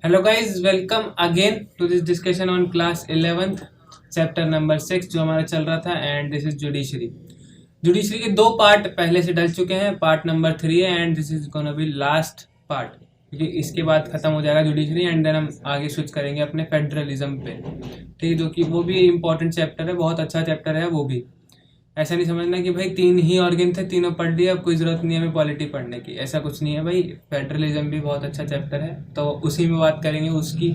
Hello guys, welcome again to this discussion on class 11th chapter number 6 जो हमारा चल रहा था। And this is judiciary. Judiciary के दो पार्ट पहले से डल चुके हैं, पार्ट नंबर 3 है and this is gonna be last part, क्योंकि इसके बाद खत्म हो जाएगा जुडिशरी एंड देन हम आगे स्विच करेंगे अपने फेडरलिज्म पे। ठीक है, जो कि वो भी इम्पोर्टेंट चैप्टर है, बहुत अच्छा चैप्टर है वो भी। ऐसा नहीं समझना कि भाई तीन ही ऑर्गन थे, तीनों पढ़ लिए, अब कोई ज़रूरत नहीं है हमें पॉलिटी पढ़ने की, ऐसा कुछ नहीं है भाई। फेडरलिज्म भी बहुत अच्छा चैप्टर है, तो उसी में बात करेंगे उसकी।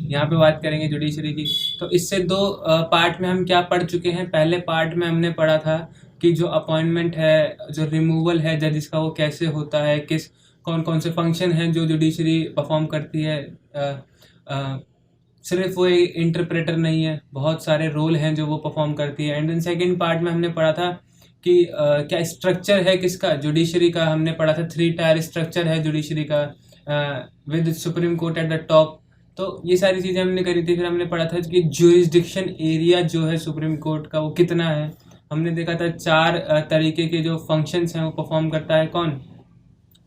यहाँ पे बात करेंगे जुडिशरी की। तो इससे दो पार्ट में हम क्या पढ़ चुके हैं। पहले पार्ट में हमने पढ़ा था कि जो अपॉइंटमेंट है, जो रिमूवल है जजिस का, वो कैसे होता है, किस कौन कौन से फंक्शन हैं जो जुडिशरी परफॉर्म करती है। सिर्फ वो एक इंटरप्रेटर नहीं है, बहुत सारे रोल हैं जो वो परफॉर्म करती है। एंड देन सेकेंड पार्ट में हमने पढ़ा था कि क्या स्ट्रक्चर है किसका, जुडिशरी का। हमने पढ़ा था 3 टायर स्ट्रक्चर है जुडिशरी का, with supreme court at the top. तो ये सारी चीज़ें हमने करी थी। फिर हमने पढ़ा था कि ज्यूरिसडिक्शन एरिया जो है सुप्रीम कोर्ट का वो कितना है। हमने देखा था 4 तरीके के जो फंक्शंस हैं वो परफॉर्म करता है कौन,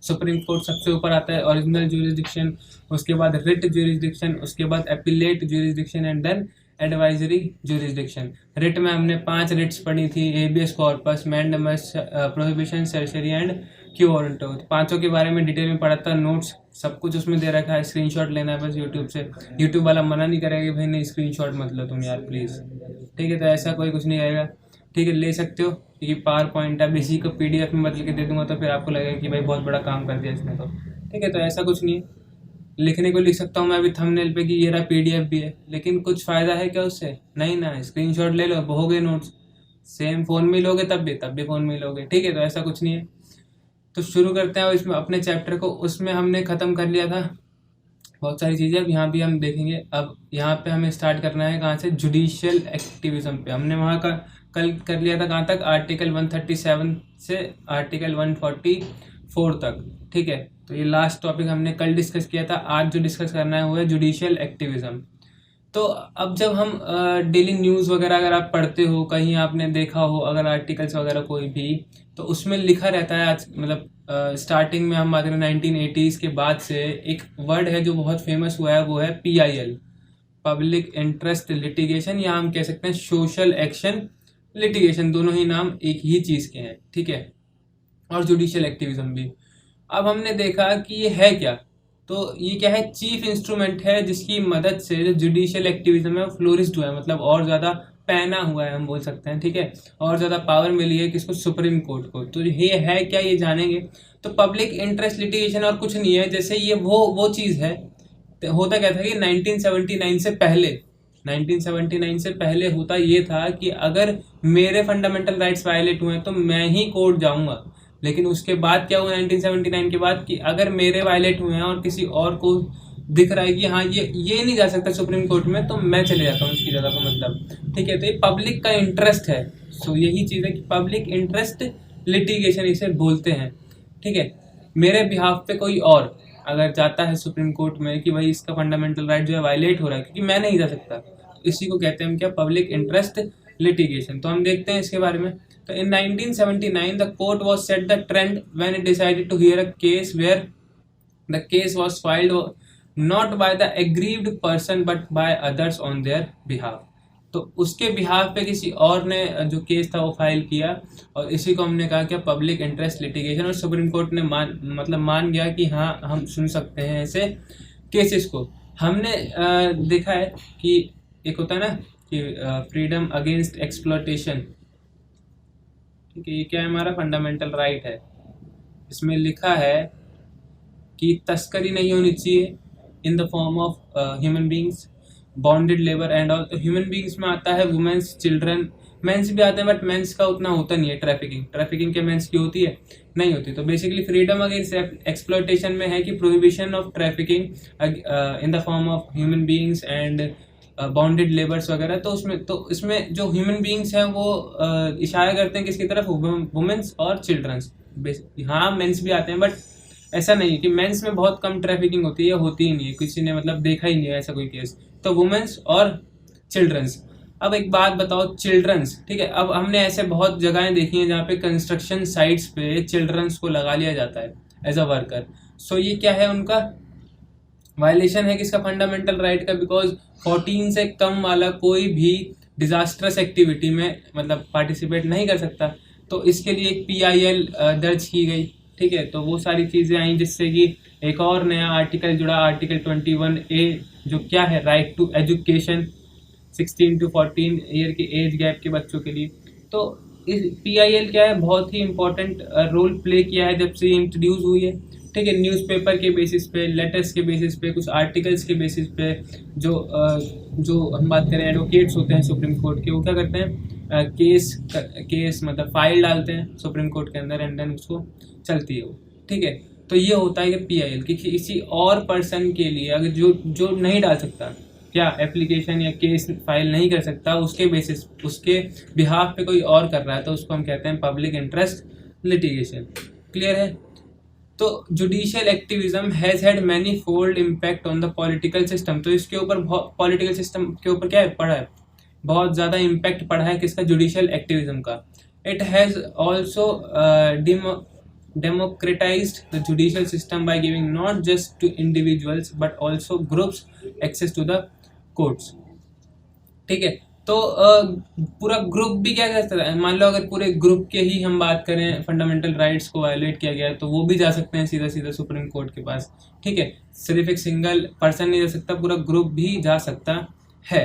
सुप्रीम कोर्ट सबसे ऊपर आता है, ओरिजिनल ज्यूरिसडिक्शन, उसके बाद रिट ज्यूरिसडिक्शन, उसके बाद appellate jurisdiction and then advisory jurisdiction. Writ में हमने 5 रिट्स पढ़ी थी, habeas corpus, mandamus, prohibition, certiorari and quo warranto. पांचों के बारे में डिटेल में पढ़ा था, नोट्स सब कुछ उसमें दे रखा है, स्क्रीनशॉट लेना है बस यूट्यूब से। यूट्यूब वाला मना नहीं करेगा कि भाई नहीं स्क्रीनशॉट मत लो तुम यार प्लीज़। ठीक है, तो ऐसा कोई कुछ नहीं आएगा। ठीक है, ले सकते हो, क्योंकि पावर पॉइंट अब इसी को पीडीएफ में बदल के दे दूंगा तो फिर आपको लगेगा कि भाई बहुत बड़ा काम कर दिया इसने तो। ठीक है, तो ऐसा कुछ नहीं है। लिखने को लिख सकता हूँ मैं अभी थंबनेल पे कि ये रहा पीडीएफ भी है, लेकिन कुछ फ़ायदा है क्या उससे? नहीं ना। स्क्रीनशॉट ले लो, हो गए नोट्स। सेम फ़ोन में लोगे तब भी फ़ोन में लोगे। ठीक है, तो ऐसा कुछ नहीं है। तो शुरू करते हैं इसमें अपने चैप्टर को। उसमें हमने ख़त्म कर लिया था बहुत सारी चीज़ें, अब यहाँ भी हम देखेंगे। अब यहाँ पे हमें स्टार्ट करना है कहाँ से, जुडिशियल एक्टिविज्म पे। हमने वहाँ का कल कर लिया था कहाँ तक, आर्टिकल 137 से आर्टिकल 144 तक। ठीक है, तो ये लास्ट टॉपिक हमने कल डिस्कस किया था। आज जो डिस्कस करना है वो है जुडिशियल एक्टिविज्म। तो अब जब हम डेली न्यूज़ वगैरह अगर आप पढ़ते हो, कहीं आपने देखा हो अगर आर्टिकल्स वगैरह कोई भी, तो उसमें लिखा रहता है आज, मतलब स्टार्टिंग में हम बात करें 1980s के बाद से एक वर्ड है जो बहुत फेमस हुआ है, वो है PIL, पब्लिक इंटरेस्ट लिटिगेशन, या हम कह सकते हैं सोशल एक्शन लिटिगेशन। दोनों ही नाम एक ही चीज़ के हैं। ठीक है, और जुडिशियल एक्टिविज्म भी। अब हमने देखा कि ये है क्या। तो ये क्या है, चीफ इंस्ट्रूमेंट है जिसकी मदद से जो जुडिशियल एक्टिविज्म है वो फ्लोरिस्ड हुआ है, मतलब और ज़्यादा पहना हुआ है हम बोल सकते हैं। ठीक है, और ज़्यादा पावर मिली है किसको, सुप्रीम कोर्ट को। तो ये है क्या, ये जानेंगे। तो पब्लिक इंटरेस्ट लिटिगेशन और कुछ नहीं है, जैसे ये वो चीज़ है। तो होता क्या था कि 1979 से पहले होता ये था कि अगर मेरे फंडामेंटल राइट्स वायलेट हुए हैं तो मैं ही कोर्ट जाऊंगा। लेकिन उसके बाद क्या हुआ 1979 के बाद, कि अगर मेरे वायलेट हुए हैं और किसी और को दिख रहा है कि हाँ ये नहीं जा सकता सुप्रीम कोर्ट में, तो मैं चले जाता हूँ उसकी जगह पर, मतलब। ठीक है, तो ये पब्लिक का इंटरेस्ट है। सो यही चीज़ है कि पब्लिक इंटरेस्ट लिटिगेशन इसे बोलते हैं। ठीक है, मेरे बिहाफ पे कोई और अगर जाता है सुप्रीम कोर्ट में कि भाई इसका फंडामेंटल राइट जो है वायलेट हो रहा है, क्योंकि मैं नहीं जा सकता, तो इसी को कहते हैं हम क्या, पब्लिक इंटरेस्ट लिटिगेशन। तो हम देखते हैं इसके बारे में। तो in 1979 the court was set the trend when it decided to hear a case where the case was filed not by the aggrieved person but by others on their behalf. तो उसके बिहाफ पे किसी और ने जो case था वो file किया, और इसी को हमने कहा क्या, पब्लिक इंटरेस्ट लिटिगेशन। और सुप्रीम कोर्ट ने मान गया कि हाँ हम सुन सकते हैं ऐसे केसेस को। हमने देखा है कि एक होता है ना कि फ्रीडम अगेंस्ट एक्सप्लॉयटेशन। ठीक है, ये क्या है, हमारा फंडामेंटल राइट है। इसमें लिखा है कि तस्करी नहीं होनी चाहिए in the form of human beings, bonded labour and all. Human beings में आता है वुमेन्स, चिल्ड्रन, मेंस भी आते हैं, बट मेंस का उतना होता नहीं है। ट्रैफिकिंग के मेंस की होती है, नहीं होती। तो बेसिकली फ्रीडम अगेंस्ट एक्सप्लॉयटेशन में है कि prohibition of trafficking in the form of human beings and bounded labours वगैरह। तो इसमें जो ह्यूमन बींग्स हैं वो इशारा करते हैं किसकी तरफ, वुमेन्स और चिल्ड्रंस। हाँ मेंस भी आते हैं, बट ऐसा नहीं है कि मेंस में बहुत कम ट्रैफिकिंग होती है, होती ही नहीं है, किसी ने मतलब देखा ही नहीं है ऐसा कोई केस। तो वुमेन्स और चिल्ड्रंस। अब एक बात बताओ, चिल्ड्रंस, ठीक है, अब हमने ऐसे बहुत जगहें देखी हैं जहाँ पे कंस्ट्रक्शन साइट्स पे चिल्ड्रंस को लगा लिया जाता है एज अ वर्कर। सो ये क्या है उनका, वायलेशन है किसका, फंडामेंटल राइट का, बिकॉज 14 से कम वाला कोई भी डिजास्टरस एक्टिविटी में मतलब पार्टिसिपेट नहीं कर सकता। तो इसके लिए एक PIL दर्ज की गई, ठीक है। तो वो सारी चीज़ें आई जिससे कि एक और नया आर्टिकल जुड़ा, आर्टिकल 21A, जो क्या है, right to education 16 to 14 year के एज गैप के बच्चों के लिए। तो इस PIL क्या है, बहुत ही इम्पोर्टेंट रोल प्ले किया है जब से ये इंट्रोड्यूस हुई है, ठीक है। न्यूज़पेपर के बेसिस पे, लेटर्स के बेसिस पे, कुछ आर्टिकल्स के बेसिस पे जो हम बात करें एडवोकेट्स होते हैं सुप्रीम कोर्ट के, वो क्या करते हैं, केस मतलब फाइल डालते हैं सुप्रीम कोर्ट के अंदर एंड देन उसको चलती है वो, ठीक है। तो ये होता है कि PIL कि किसी और पर्सन के लिए अगर जो नहीं डाल सकता, क्या एप्लीकेशन या केस फाइल नहीं कर सकता, उसके बेसिस उसके बिहाफ पे कोई और कर रहा है, तो उसको हम कहते हैं पब्लिक इंटरेस्ट लिटिगेशन। क्लियर है। तो judicial activism has had many fold impact on the political system. तो इसके ऊपर पॉलिटिकल सिस्टम के ऊपर क्या है पड़ा है, बहुत ज़्यादा इम्पैक्ट पड़ा है किसका, जुडिशियल एक्टिविज्म का। It has also democratized the judicial system by giving not just to individuals but also groups access to the courts, ठीक है। तो पूरा ग्रुप भी क्या करता है, मान लो अगर पूरे ग्रुप के ही हम बात करें, फंडामेंटल राइट्स को वायलेट किया गया है, तो वो भी जा सकते हैं सीधा सीधा सुप्रीम कोर्ट के पास, ठीक है। सिर्फ एक सिंगल पर्सन नहीं जा सकता, पूरा ग्रुप भी जा सकता है।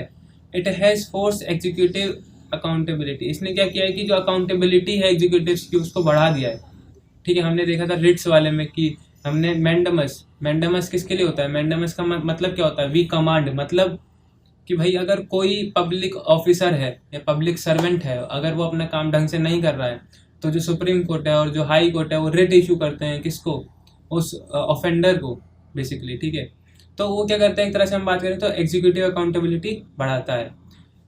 It has force executive accountability. इसने क्या किया है कि जो अकाउंटेबिलिटी है एग्जीक्यूटिव्स की उसको बढ़ा दिया है, ठीक है। हमने देखा था रिट्स वाले में कि हमने मैंडेमस किसके लिए होता है, मैंडेमस का मतलब क्या होता है, वी कमांड, मतलब कि भाई अगर कोई पब्लिक ऑफिसर है या पब्लिक सर्वेंट है, अगर वो अपना काम ढंग से नहीं कर रहा है, तो जो सुप्रीम कोर्ट है और जो हाई कोर्ट है वो रिट इशू करते हैं किसको, उस ऑफेंडर को बेसिकली, ठीक है। तो वो क्या करते हैं, एक तरह से हम बात करें तो एग्जीक्यूटिव अकाउंटेबिलिटी बढ़ाता है।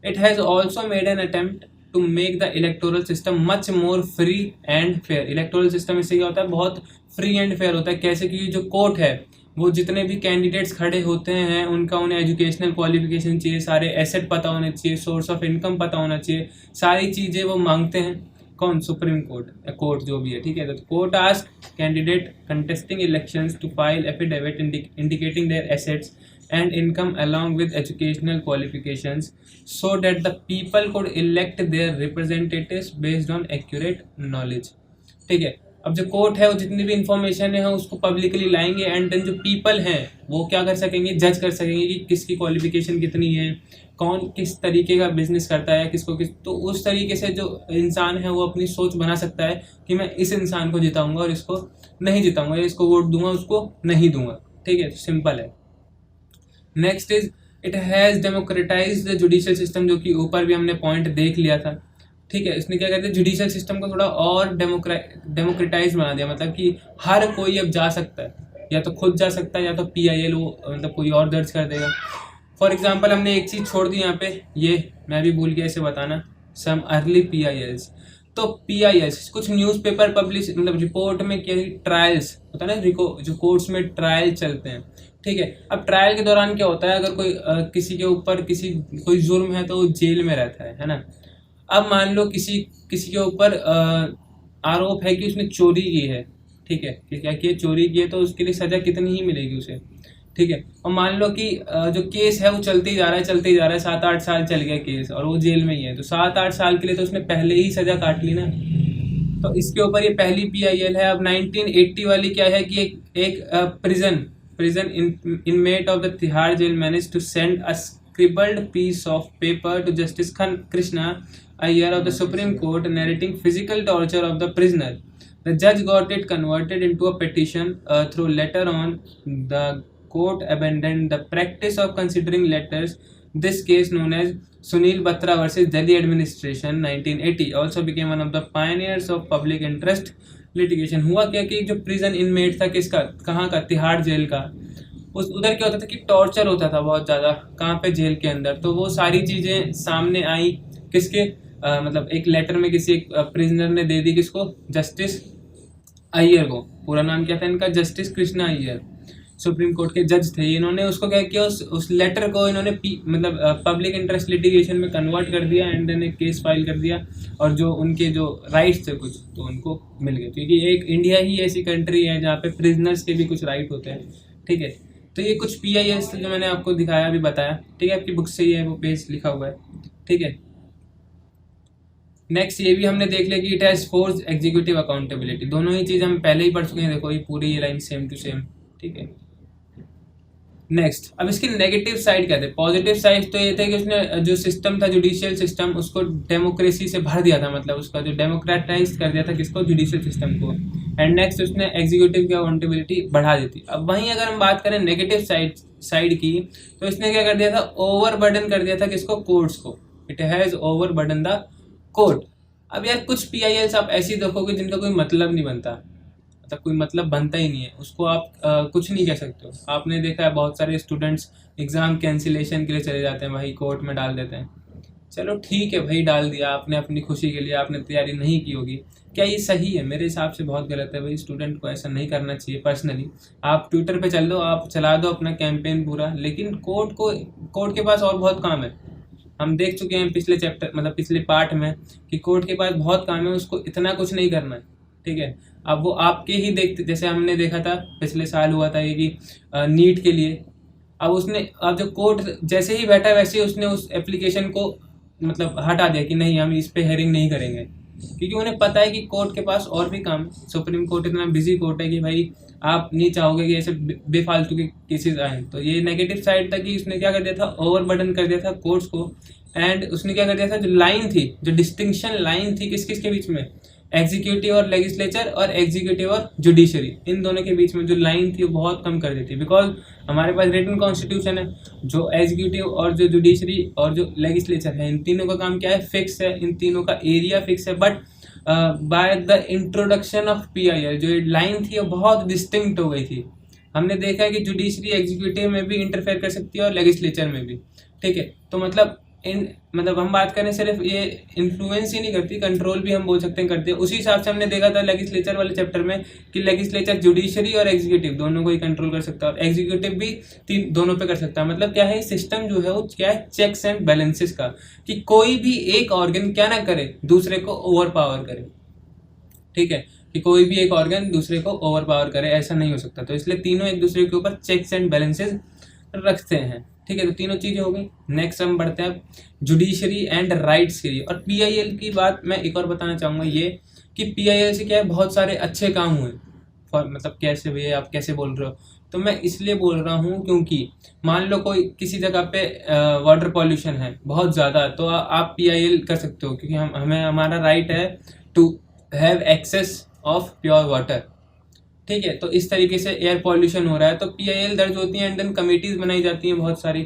It has also made an attempt to make the electoral system much more free and fair. Electoral system इससे क्या होता है, बहुत फ्री एंड फेयर होता है। कैसे, क्योंकि जो कोर्ट है वो जितने भी कैंडिडेट्स खड़े होते हैं उनका उन्हें एजुकेशनल क्वालिफिकेशन चाहिए, सारे एसेट पता होने चाहिए, सोर्स ऑफ इनकम पता होना चाहिए, सारी चीज़ें वो मांगते हैं। कौन, सुप्रीम कोर्ट या कोर्ट जो भी है, ठीक है। तो court ask candidate contesting elections to file affidavit indicating their assets and income along with educational qualifications so that the people could elect their representatives based on accurate knowledge, ठीक है। अब जो कोर्ट है वो जितनी भी इंफॉर्मेशन है उसको पब्लिकली लाएंगे एंड देन जो पीपल हैं वो क्या कर सकेंगे, जज कर सकेंगे कि किसकी क्वालिफिकेशन कितनी है, कौन किस तरीके का बिजनेस करता है, किसको किस, तो उस तरीके से जो इंसान है वो अपनी सोच बना सकता है कि मैं इस इंसान को जिताऊंगा और इसको नहीं जिताऊंगा, या इसको वोट दूंगा उसको नहीं दूंगा, ठीक है। तो सिंपल है। Next is it has democratise the judicial system, जो कि ऊपर भी हमने पॉइंट देख लिया था, ठीक है। इसने क्या कहते हैं, जुडिशियल सिस्टम को थोड़ा और डेमोक्रेटाइज बना दिया, मतलब कि हर कोई अब जा सकता है, या तो खुद जा सकता है या तो PIL वो मतलब कोई और दर्ज कर देगा। फॉर एग्जाम्पल हमने एक चीज़ छोड़ दी यहाँ पे, ये मैं भी भूल गया इसे बताना, सम अर्ली PILs। तो PILs कुछ न्यूज़पेपर पब्लिश मतलब रिपोर्ट में क्या ट्रायल्स होता है ना, जो कोर्ट्स में ट्रायल चलते हैं, ठीक है। अब ट्रायल के दौरान क्या होता है, अगर कोई किसी के ऊपर कोई जुर्म है तो वो जेल में रहता है ना। अब मान लो किसी के ऊपर आरोप है कि उसने चोरी की है, ठीक है, क्या किया, चोरी की है, तो उसके लिए सज़ा कितनी ही मिलेगी उसे, ठीक है। और मान लो कि जो केस है वो चलते ही जा रहा है 7-8 साल चल गया केस और वो जेल में ही है, तो 7-8 साल के लिए तो उसने पहले ही सज़ा काट ली ना। तो इसके ऊपर ये पहली PIL है। अब 1980 वाली क्या है कि एक prison inmate of the Tihar jail managed to send a scribbled piece of paper to Justice Krishna Iyer of the Supreme Court narrating physical torture of the prisoner. The judge got it converted into a petition through letter on. The court abandoned the practice of considering letters. This case, known as Sunil Batra versus Delhi Administration 1980, also became one of the pioneers of public interest litigation. हुआ क्या कि जो prison inmate था किसका, कहाँ का, Tihar jail का, उधर क्या होता था कि टॉर्चर होता था बहुत ज़्यादा, कहाँ पे, जेल के अंदर। तो वो सारी चीज़ें सामने आई किसके, मतलब एक लेटर में किसी एक प्रिजनर ने दे दी किसको, जस्टिस अय्यर को। पूरा नाम क्या था इनका, justice Krishna Iyer, supreme court के जज थे। इन्होंने उसको क्या किया, उस लेटर को इन्होंने मतलब पब्लिक इंटरेस्ट लिटिगेशन में कन्वर्ट कर दिया एंड देन एक केस फाइल कर दिया, और जो उनके जो राइट्स थे कुछ तो उनको मिल गए, क्योंकि एक इंडिया ही ऐसी कंट्री है जहाँ पे प्रिजनर्स के भी कुछ राइट होते हैं, ठीक है। तो ये कुछ PILs जो मैंने आपको दिखाया अभी बताया, ठीक है, आपकी बुक से ही है, वो पेज लिखा हुआ है, ठीक है। नेक्स्ट ये भी हमने देख लिया कि it has force executive accountability, दोनों ही चीज़ हम पहले ही पढ़ चुके हैं, देखो ये पूरी ये लाइन सेम टू सेम, ठीक है। नेक्स्ट, अब इसकी नेगेटिव साइड क्या थे? पॉजिटिव साइड तो ये थे कि उसने जो सिस्टम था जुडिशियल सिस्टम, उसको डेमोक्रेसी से भर दिया था, मतलब उसका जो डेमोक्रेटाइज कर दिया था किसको? जुडिशियल सिस्टम को। एंड नेक्स्ट उसने एग्जीक्यूटिव की अकाउंटेबिलिटी बढ़ा दी थी। अब वहीं अगर हम बात करें नेगेटिव साइड की, तो इसने क्या कर दिया था? ओवर बर्डन कर दिया था किसको? कोर्ट्स को। It has over burden the court. अब यार कुछ PILs आप ऐसी देखोगे जिनका कोई मतलब नहीं बनता, मतलब कोई मतलब बनता ही नहीं है, उसको आप कुछ नहीं कह सकते हो। आपने देखा है बहुत सारे स्टूडेंट्स एग्ज़ाम कैंसिलेशन के लिए चले जाते हैं, भाई कोर्ट में डाल देते हैं। चलो ठीक है भाई, डाल दिया आपने अपनी खुशी के लिए, आपने तैयारी नहीं की होगी, क्या ये सही है? मेरे हिसाब से बहुत गलत है भाई, स्टूडेंट को ऐसा नहीं करना चाहिए। पर्सनली आप ट्विटर पे चल दो, आप चला दो अपना कैंपेन पूरा, लेकिन कोर्ट के पास और बहुत काम है। हम देख चुके हैं पिछले चैप्टर, मतलब पिछले पार्ट में, कि कोर्ट के पास बहुत काम है, उसको इतना कुछ नहीं करना है, ठीक है। अब वो आपके ही देखते, जैसे हमने देखा था पिछले साल हुआ था ये कि नीट के लिए, अब जो कोर्ट जैसे ही बैठा वैसे ही उसने उस एप्लीकेशन को मतलब हटा दिया कि नहीं, हम इस पे हेयरिंग नहीं करेंगे, क्योंकि उन्हें पता है कि कोर्ट के पास और भी काम है। सुप्रीम कोर्ट इतना बिजी कोर्ट है कि भाई आप नहीं चाहोगे कि ऐसे बेफालतू के केसेस आए। तो ये नेगेटिव साइड था कि उसने क्या कर दिया था? ओवर बर्डन कर दिया था कोर्ट्स को। एंड उसने क्या कर दिया था? जो लाइन थी, जो डिस्टिंक्शन लाइन थी किस किस के बीच में? एग्जीक्यूटिव और लेजिस्लेचर, और एग्जीक्यूटिव और जुडिशरी, इन दोनों के बीच में जो लाइन थी वो बहुत कम कर दी थी। बिकॉज हमारे पास रिटन कॉन्स्टिट्यूशन है, जो एग्जीक्यूटिव और जो जुडिशरी और जो लेजिस्लेचर है, इन तीनों का काम क्या है? फिक्स है, इन तीनों का एरिया फिक्स है। But by the introduction of PIL जो लाइन थी वो बहुत डिस्टिंक्ट हो गई थी। हमने देखा है कि जुडिशरी एग्जीक्यूटिव में भी इंटरफेयर कर सकती है और लेजिस्लेचर में भी, ठीक है। तो मतलब हम बात करें सिर्फ ये इन्फ्लुएंस ही नहीं करती, कंट्रोल भी हम बोल सकते हैं करती है। उसी हिसाब से हमने देखा था लेजिस्लेचर वाले चैप्टर में कि लेजिस्लेचर जुडिशरी और एग्जीक्यूटिव दोनों को ही कंट्रोल कर सकता है, और एग्जीक्यूटिव भी दोनों पे कर सकता है। मतलब क्या है? सिस्टम जो है वो क्या है? चेक्स एंड बैलेंसेस का, कि कोई भी एक ऑर्गन क्या ना करे, दूसरे को ओवर पावर करे, ठीक है, कि कोई भी एक ऑर्गन दूसरे को ओवर पावर करे, ऐसा नहीं हो सकता। तो इसलिए तीनों एक दूसरे के ऊपर चेक्स एंड बैलेंसेस रखते हैं, ठीक है। तो तीनों चीज़ें हो गई। नेक्स्ट हम बढ़ते हैं जुडिशरी एंड राइट्स के लिए। और PIL की बात मैं एक और बताना चाहूँगा ये कि PIL से क्या है? बहुत सारे अच्छे काम हुए। मतलब कैसे भैया, आप कैसे बोल रहे हो? तो मैं इसलिए बोल रहा हूँ क्योंकि मान लो कोई किसी जगह पे वाटर पॉल्यूशन है बहुत ज़्यादा, तो आप PIL कर सकते हो, क्योंकि हमें हमारा राइट है to have access of pure water, ठीक है। तो इस तरीके से एयर पॉल्यूशन हो रहा है तो PIL दर्ज होती हैं, एंड देन कमेटीज बनाई जाती हैं बहुत सारी,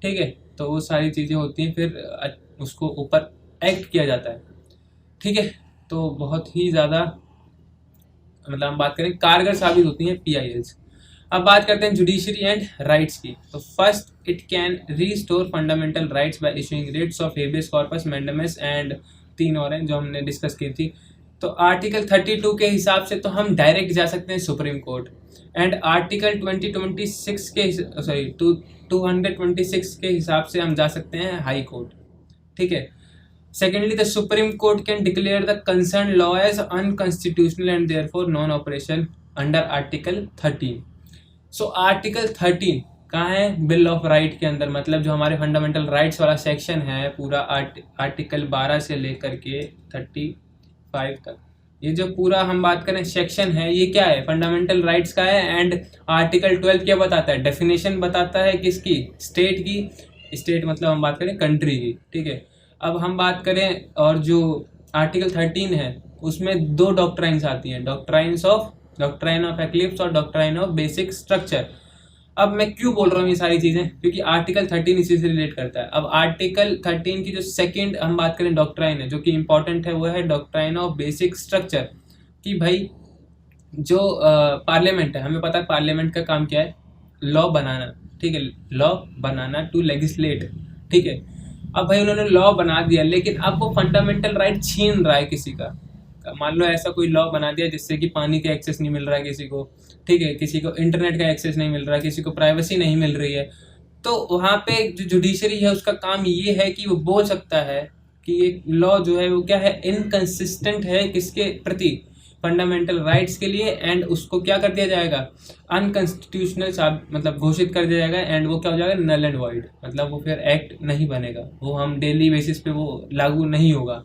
ठीक है। तो वो सारी चीज़ें होती हैं, फिर उसको ऊपर एक्ट किया जाता है, ठीक है। तो बहुत ही ज़्यादा, मतलब हम बात करें, कारगर साबित होती हैं PILs। अब बात करते हैं जुडिशरी एंड राइट्स की। तो first, it can restore fundamental rights by issuing writs of habeas corpus, mandamus and 3 और हैं जो हमने डिस्कस की थी। तो आर्टिकल 32 के हिसाब से तो हम डायरेक्ट जा सकते हैं सुप्रीम कोर्ट, एंड आर्टिकल 226 के 226 के हिसाब से हम जा सकते हैं हाई कोर्ट, ठीक है। Secondly, the supreme court can declare the concern law as unconstitutional and therefore non operation under article 13। So article 13 कहाँ है? बिल ऑफ राइट के अंदर, मतलब जो हमारे फंडामेंटल राइट्स वाला सेक्शन है पूरा, आर्टिकल 12 से लेकर के 35 तक, ये जो पूरा हम बात करें सेक्शन है, ये क्या है? फंडामेंटल राइट्स का है। एंड आर्टिकल 12 क्या बताता है? डेफिनेशन बताता है किसकी? स्टेट की। स्टेट मतलब हम बात करें कंट्री की, ठीक है। अब हम बात करें, और जो आर्टिकल 13 है उसमें 2 डॉक्ट्राइन्स आती हैं, डॉक्ट्राइन ऑफ एक्लिप्स और डॉक्ट्राइन ऑफ बेसिक स्ट्रक्चर। अब मैं क्यों बोल रहा हूँ ये सारी चीज़ें? क्योंकि आर्टिकल 13 इसी से रिलेट करता है। अब आर्टिकल 13 की जो सेकंड हम बात करें डॉक्ट्राइन है जो कि इंपॉर्टेंट है, वो है डॉक्ट्राइन ऑफ बेसिक स्ट्रक्चर। कि भाई जो पार्लियामेंट है, हमें पता है पार्लियामेंट का काम क्या है? लॉ बनाना, ठीक है, लॉ बनाना, टू लेजिस्लेट, ठीक है। अब भाई उन्होंने लॉ बना दिया, लेकिन अब वो फंडामेंटल राइट छीन रहा है किसी का। मान लो ऐसा कोई लॉ बना दिया जिससे कि पानी का एक्सेस नहीं मिल रहा है किसी को, ठीक है, किसी को इंटरनेट का एक्सेस नहीं मिल रहा है, किसी को प्राइवेसी नहीं मिल रही है, तो वहाँ पे जो जुडिशरी है उसका काम ये है कि वो बोल सकता है कि ये लॉ जो है वो क्या है? इनकंसिस्टेंट है किसके प्रति? फंडामेंटल राइट्स के लिए, एंड उसको क्या कर दिया जाएगा, अनकॉन्स्टिट्यूशनल मतलब घोषित कर दिया जाएगा, एंड वो क्या हो जाएगा, नल एंड वॉइड, मतलब वो फिर एक्ट नहीं बनेगा, वो हम डेली बेसिस पे वो लागू नहीं होगा।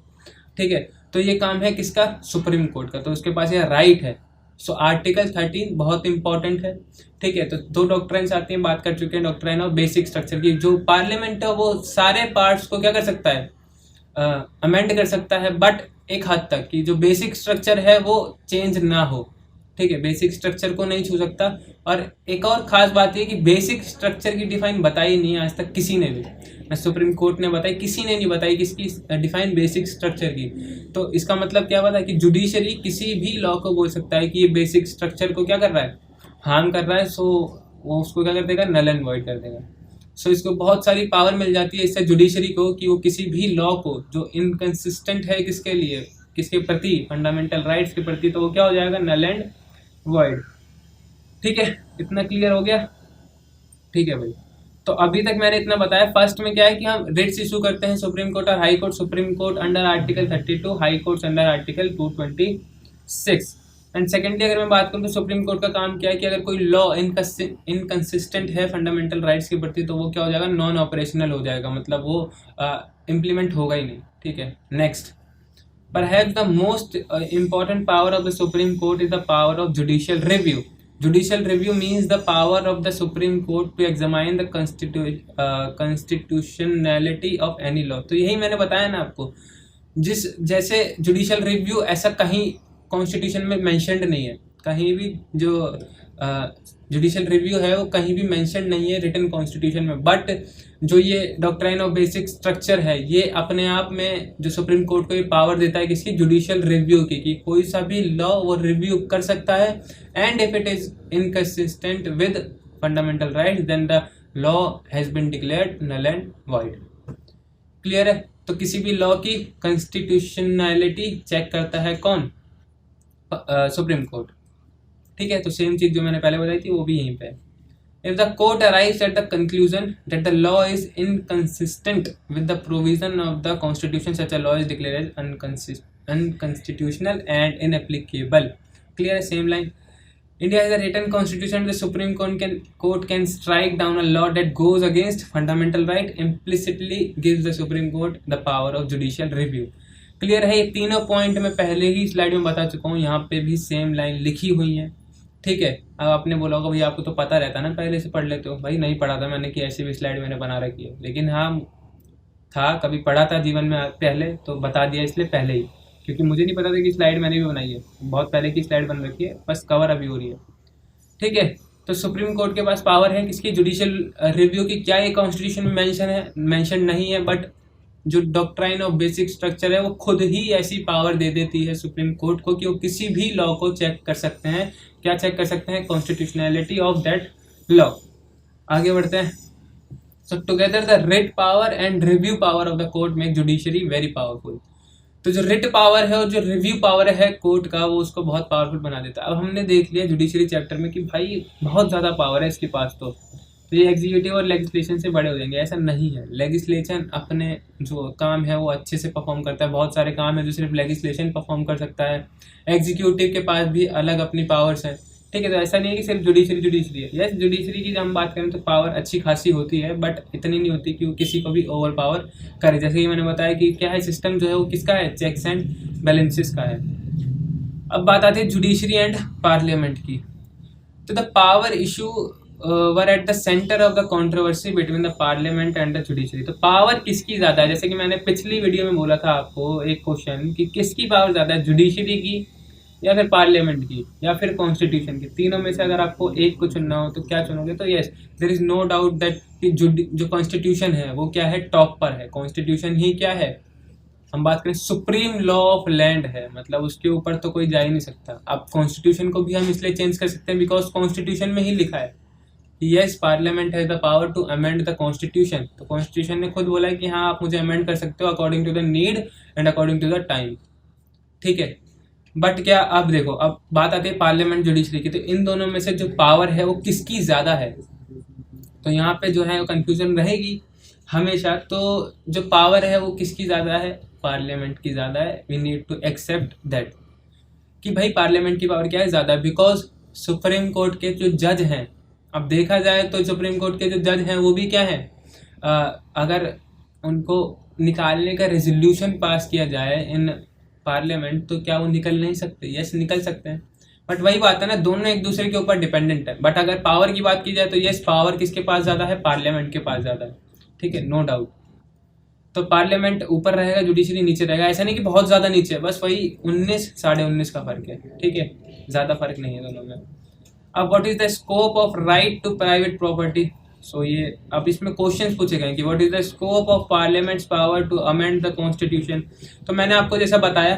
ठीक है, तो ये काम है किसका, सुप्रीम कोर्ट का, तो उसके पास ये राइट है। सो आर्टिकल 13 बहुत इंपॉर्टेंट है। ठीक है, तो दो डॉक्ट्राइन्स आती हैं, बात कर चुके हैं डॉक्ट्राइन ऑफ बेसिक स्ट्रक्चर की। जो पार्लियामेंट है वो सारे पार्ट्स को क्या कर सकता है, अमेंड कर सकता है, बट एक हद तक कि जो बेसिक स्ट्रक्चर है वो चेंज ना हो। ठीक है, बेसिक स्ट्रक्चर को नहीं छू सकता। और एक और खास बात ये कि बेसिक स्ट्रक्चर की डिफाइन बताई नहीं है आज तक किसी ने भी, ना सुप्रीम कोर्ट ने बताई, किसी ने नहीं बताई किसकी डिफाइन बेसिक स्ट्रक्चर की। तो इसका मतलब क्या बता कि जुडिशरी किसी भी लॉ को बोल सकता है कि ये बेसिक स्ट्रक्चर को क्या कर रहा है, हार्म कर रहा है, सो वो उसको क्या कर देगा, नल एंड वॉइड कर देगा। सो इसको बहुत सारी पावर मिल जाती है इससे जुडिशरी को कि वो किसी भी लॉ को जो इनकंसिस्टेंट है किसके लिए, किसके प्रति, फंडामेंटल राइट्स के प्रति, तो वो क्या हो जाएगा, नल एंड वॉइड। ठीक है, इतना क्लियर हो गया। ठीक है भाई, तो अभी तक मैंने इतना बताया। फर्स्ट में क्या है कि हम रिट्स इशू करते हैं सुप्रीम कोर्ट और high court. Supreme court under article 32, high court under article 226। And secondly अगर मैं बात करूँ तो सुप्रीम कोर्ट का काम क्या है कि अगर कोई लॉ इनकंसिस्टेंट है फंडामेंटल राइट्स के प्रति, तो वो क्या हो जाएगा, नॉन ऑपरेशनल हो जाएगा, मतलब वो इम्प्लीमेंट होगा ही नहीं। ठीक है, next, perhaps the most important power of the Supreme Court is the power of judicial review. Judicial review means the power of the Supreme Court to examine the constitutionality of any law. तो यही मैंने बताया ना आपको, जैसे judicial review ऐसा कहीं constitution में मेंशन्ड नहीं है, कहीं भी जो जुडिशियल रिव्यू है वो कहीं भी मेंशन नहीं है रिटन कॉन्स्टिट्यूशन में। बट जो ये डॉक्ट्राइन ऑफ बेसिक स्ट्रक्चर है, ये अपने आप में जो सुप्रीम कोर्ट को ये पावर देता है किसकी, जुडिशियल रिव्यू की, कि कोई सा भी लॉ वो रिव्यू कर सकता है, and if it is inconsistent with fundamental rights then the law has been declared null and void. Clear है, तो किसी भी लॉ की कॉन्स्टिट्यूशनैलिटी चेक करता है कौन, सुप्रीम कोर्ट। ठीक है, तो सेम चीज जो मैंने पहले बताई थी वो भी यहीं पे है। If the court arrives at the conclusion that the law is inconsistent with the provision of the constitution, such a law is declared as unconstitutional and inapplicable. Clear है, same line. India has a written constitution. The Supreme Court can strike down a law that goes against fundamental right, implicitly gives the Supreme Court the power of judicial review. Clear है, ये तीनों point मैं पहले ही slide में बता चुका हूँ, यहाँ पे भी सेम लाइन लिखी हुई है। ठीक है, अब आपने बोला होगा भाई आपको तो पता रहता ना, पहले से पढ़ लेते हो। भाई नहीं पढ़ा था मैंने कि ऐसी भी स्लाइड मैंने बना रखी है, लेकिन हाँ था, कभी पढ़ा था जीवन में पहले, तो बता दिया इसलिए पहले ही, क्योंकि मुझे नहीं पता था कि स्लाइड मैंने भी बनाई है, बहुत पहले की स्लाइड बन रखी है, बस कवर अभी हो रही है। ठीक है, तो सुप्रीम कोर्ट के पास पावर है किसकी, जुडिशियल रिव्यू की। क्या ये कॉन्स्टिट्यूशन में मेंशन नहीं है, बट जो डॉक्ट्राइन ऑफ बेसिक स्ट्रक्चर है वो खुद ही ऐसी पावर दे देती है सुप्रीम कोर्ट को कि वो किसी भी लॉ को चेक कर सकते हैं। क्या चेक कर सकते हैं, कॉन्स्टिट्यूशनैलिटी ऑफ दैट लॉ। आगे बढ़ते हैं। सो together the writ power and review power of the court make judiciary very powerful. तो जो रिट पावर है और जो रिव्यू पावर है कोर्ट का, वो उसको बहुत पावरफुल बना देता है। अब हमने देख लिया जुडिशरी चैप्टर में कि भाई बहुत ज़्यादा पावर है इसके पास, तो ये एग्जीक्यूटिव और लेजिस्लेशन से बड़े हो जाएंगे, ऐसा नहीं है। लेजिस्लेशन अपने जो काम है वो अच्छे से परफॉर्म करता है, बहुत सारे काम है जो सिर्फ लेजिस्लेशन परफॉर्म कर सकता है। एग्जीक्यूटिव के पास भी अलग अपनी पावर्स हैं। ठीक है, तो ऐसा नहीं है कि सिर्फ जुडिशरी है। यस, जुडिशरी की जब हम बात करें तो पावर अच्छी खासी होती है, बट इतनी नहीं होती कि वो किसी को भी ओवर पावर करे। जैसे कि मैंने बताया कि क्या है, सिस्टम जो है वो किसका है, चेक्स एंड बैलेंसेस का है। अब बात आती है जुडिशरी एंड पार्लियामेंट की। तो the power issue were at the center of the controversy between the parliament and the judiciary। तो पावर किसकी ज़्यादा है, जैसे कि मैंने पिछली वीडियो में बोला था आपको एक क्वेश्चन कि किसकी पावर ज़्यादा है, जुडिशरी की या फिर पार्लियामेंट की या फिर कॉन्स्टिट्यूशन की। तीनों में से अगर आपको एक को चुनना हो तो क्या चुनोगे, तो yes, there is no doubt that कि जो कॉन्स्टिट्यूशन है वो क्या है, टॉप पर है। कॉन्स्टिट्यूशन ही क्या है, हम बात करें सुप्रीम लॉ ऑफ लैंड है, मतलब उसके ऊपर तो कोई जा ही नहीं सकता। अब कॉन्स्टिट्यूशन को भी हम इसलिए चेंज कर सकते हैं बिकॉज कॉन्स्टिट्यूशन में ही लिखा है yes, parliament has the power to amend the constitution. तो कॉन्स्टिट्यूशन ने खुद बोला है कि हाँ आप मुझे अमेंड कर सकते हो according to the need and according to the time. ठीक है, बट क्या, अब देखो, अब बात आती है पार्लियामेंट जुडिशरी की। तो इन दोनों में से जो पावर है वो किसकी ज़्यादा है, तो यहाँ पे जो है वो कन्फ्यूजन रहेगी हमेशा। तो जो पावर है वो किसकी ज़्यादा है, पार्लियामेंट की ज़्यादा है। We need to accept that. कि भाई पार्लियामेंट की पावर क्या है, ज़्यादा, बिकॉज सुप्रीम कोर्ट के जो जज हैं, अब देखा जाए तो सुप्रीम कोर्ट के जो जज हैं वो भी क्या है, अगर उनको निकालने का रेजोल्यूशन पास किया जाए इन पार्लियामेंट तो क्या वो निकल नहीं सकते? यस, निकल सकते हैं। बट वही बात है ना, दोनों एक दूसरे के ऊपर डिपेंडेंट है। बट अगर पावर की बात की जाए तो यस, पावर किसके पास ज़्यादा है? पार्लियामेंट के पास ज़्यादा है, ठीक है, नो डाउट। तो पार्लियामेंट ऊपर रहेगा, जुडिशरी नीचे रहेगा। ऐसा नहीं कि बहुत ज़्यादा नीचे है, बस वही 19 साढ़े 19 का फर्क है, ठीक है, ज़्यादा फर्क नहीं है दोनों में। अब what is the scope of right to private property? So ये अब इसमें क्वेश्चंस पूछे गए कि what is the scope of parliament's power to amend the constitution. तो मैंने आपको जैसा बताया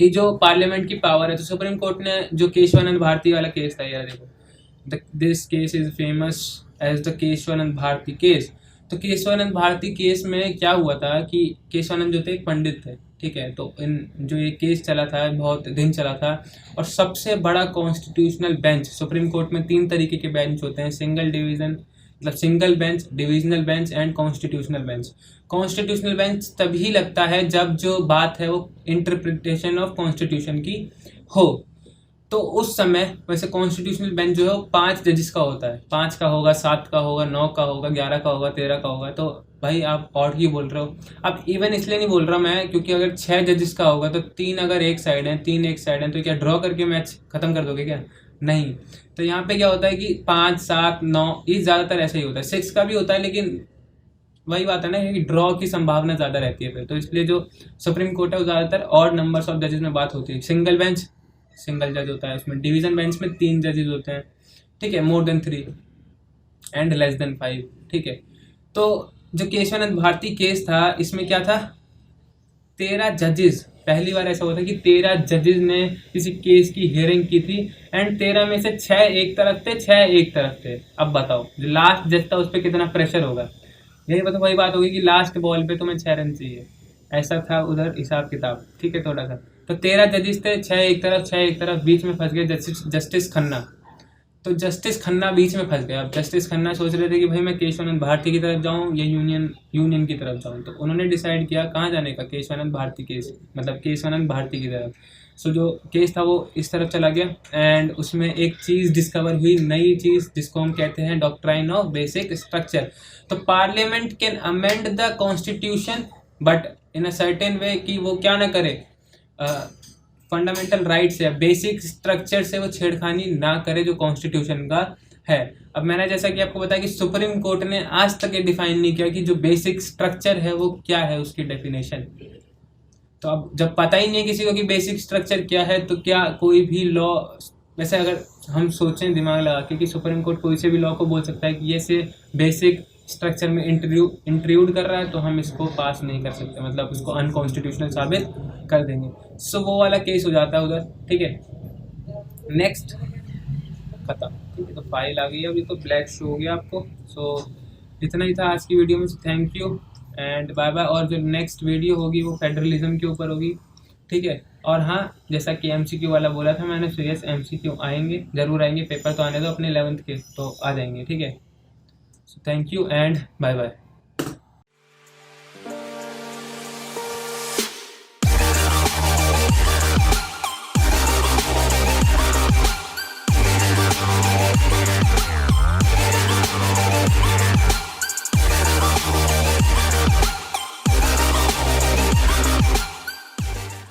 कि जो पार्लियामेंट की पावर है, तो सुप्रीम कोर्ट ने जो केशवानंद भारती वाला केस था, यार देखो, this case is famous as the Kesavananda Bharati case. तो केशवानंद भारती केस में क्या हुआ था कि केशवानंद जो थे एक पंडित थे, ठीक है, तो इन जो ये केस चला था बहुत दिन चला था, और सबसे बड़ा कॉन्स्टिट्यूशनल बेंच, सुप्रीम कोर्ट में 3 तरीके के बेंच होते हैं, सिंगल डिवीजन मतलब single bench, divisional bench and constitutional bench. Constitutional bench तभी लगता है जब जो बात है वो इंटरप्रिटेशन ऑफ कॉन्स्टिट्यूशन की हो। तो उस समय वैसे कॉन्स्टिट्यूशनल बेंच जो है वो 5 जजेस का होता है, 5 का होगा, 7 का होगा, 9 का होगा, 11 का होगा, 13 का होगा। तो भाई आप और क्यों बोल रहे हो? अब इवन इसलिए नहीं बोल रहा मैं क्योंकि अगर 6 जजेस का होगा तो 3 अगर एक साइड है, 3 एक साइड है, तो क्या ड्रॉ करके मैच खत्म कर दोगे क्या? नहीं। तो यहाँ पे क्या होता है कि 5, 7, 9, ये ज़्यादातर ऐसा ही होता है। 6 का भी होता है, लेकिन वही बात है ना कि ड्रॉ की संभावना ज़्यादा रहती है फिर। तो इसलिए जो सुप्रीम कोर्ट है वो ज़्यादातर और नंबर्स ऑफ जजेस में बात होती है। सिंगल बेंच, सिंगल जज होता है उसमें। डिवीजन बेंच में 3 जजेस होते हैं, ठीक है, more than 3 and less than 5, ठीक है। तो जो केशवानंद भारती केस था, इसमें क्या था, 13 जजेस, पहली बार ऐसा हुआ था कि 13 जजेस ने किसी केस की हियरिंग की थी, एंड 13 में से 6 एक तरफ थे, 6 एक तरफ थे। अब बताओ जो लास्ट जज था उस पर कितना प्रेशर होगा? यही मतलब वही बात होगी कि लास्ट बॉल पे तुम्हें 6 रन चाहिए, ऐसा था उधर हिसाब किताब, ठीक है, थोड़ा सा। तो 13 जजेस थे, 6 एक तरफ, 6 एक तरफ, बीच में फंस गए जस्टिस खन्ना। तो जस्टिस खन्ना बीच में फंस गया। अब जस्टिस खन्ना सोच रहे थे कि भाई मैं केशवानंद भारती की तरफ जाऊं या यूनियन की तरफ जाऊं। तो उन्होंने डिसाइड किया कहाँ जाने का, केशवानंद भारती केस, मतलब केशवानंद भारती की तरफ। सो जो केस था वो इस तरफ चला गया, एंड उसमें एक चीज़ डिस्कवर हुई, नई चीज़, जिसको हम कहते हैं डॉक्ट्राइन ऑफ बेसिक स्ट्रक्चर। तो parliament can amend the constitution but in a certain way, कि वो क्या ना करे, फंडामेंटल राइट्स या बेसिक स्ट्रक्चर से वो छेड़खानी ना करे जो कॉन्स्टिट्यूशन का है। अब मैंने जैसा कि आपको बताया कि सुप्रीम कोर्ट ने आज तक ये डिफाइन नहीं किया कि जो बेसिक स्ट्रक्चर है वो क्या है, उसकी डेफिनेशन। तो अब जब पता ही नहीं है किसी को कि बेसिक स्ट्रक्चर क्या है, तो क्या कोई भी लॉ, वैसे अगर हम सोचें दिमाग लगा के कि सुप्रीम कोर्ट कोई से भी लॉ को बोल सकता है कि ये से बेसिक स्ट्रक्चर में इंट्रूड कर रहा है, तो हम इसको पास नहीं कर सकते, मतलब उसको अनकॉन्स्टिट्यूशनल साबित कर देंगे। सो वो वाला केस हो जाता है उधर, ठीक है। नेक्स्ट, खत्म, ठीक है। तो फाइल आ गई है, अभी तो ब्लैक शो हो गया आपको। सो इतना ही था आज की वीडियो में। Thank you and bye bye. और जो नेक्स्ट वीडियो होगी वो फेडरलिज्म के ऊपर होगी, ठीक है। और हाँ, जैसा कि MCQ वाला बोला था मैंने, सो यस, MCQ आएंगे, ज़रूर आएंगे। पेपर तो आने दो अपने 11th के, तो आ जाएंगे, ठीक है। So thank you and bye bye.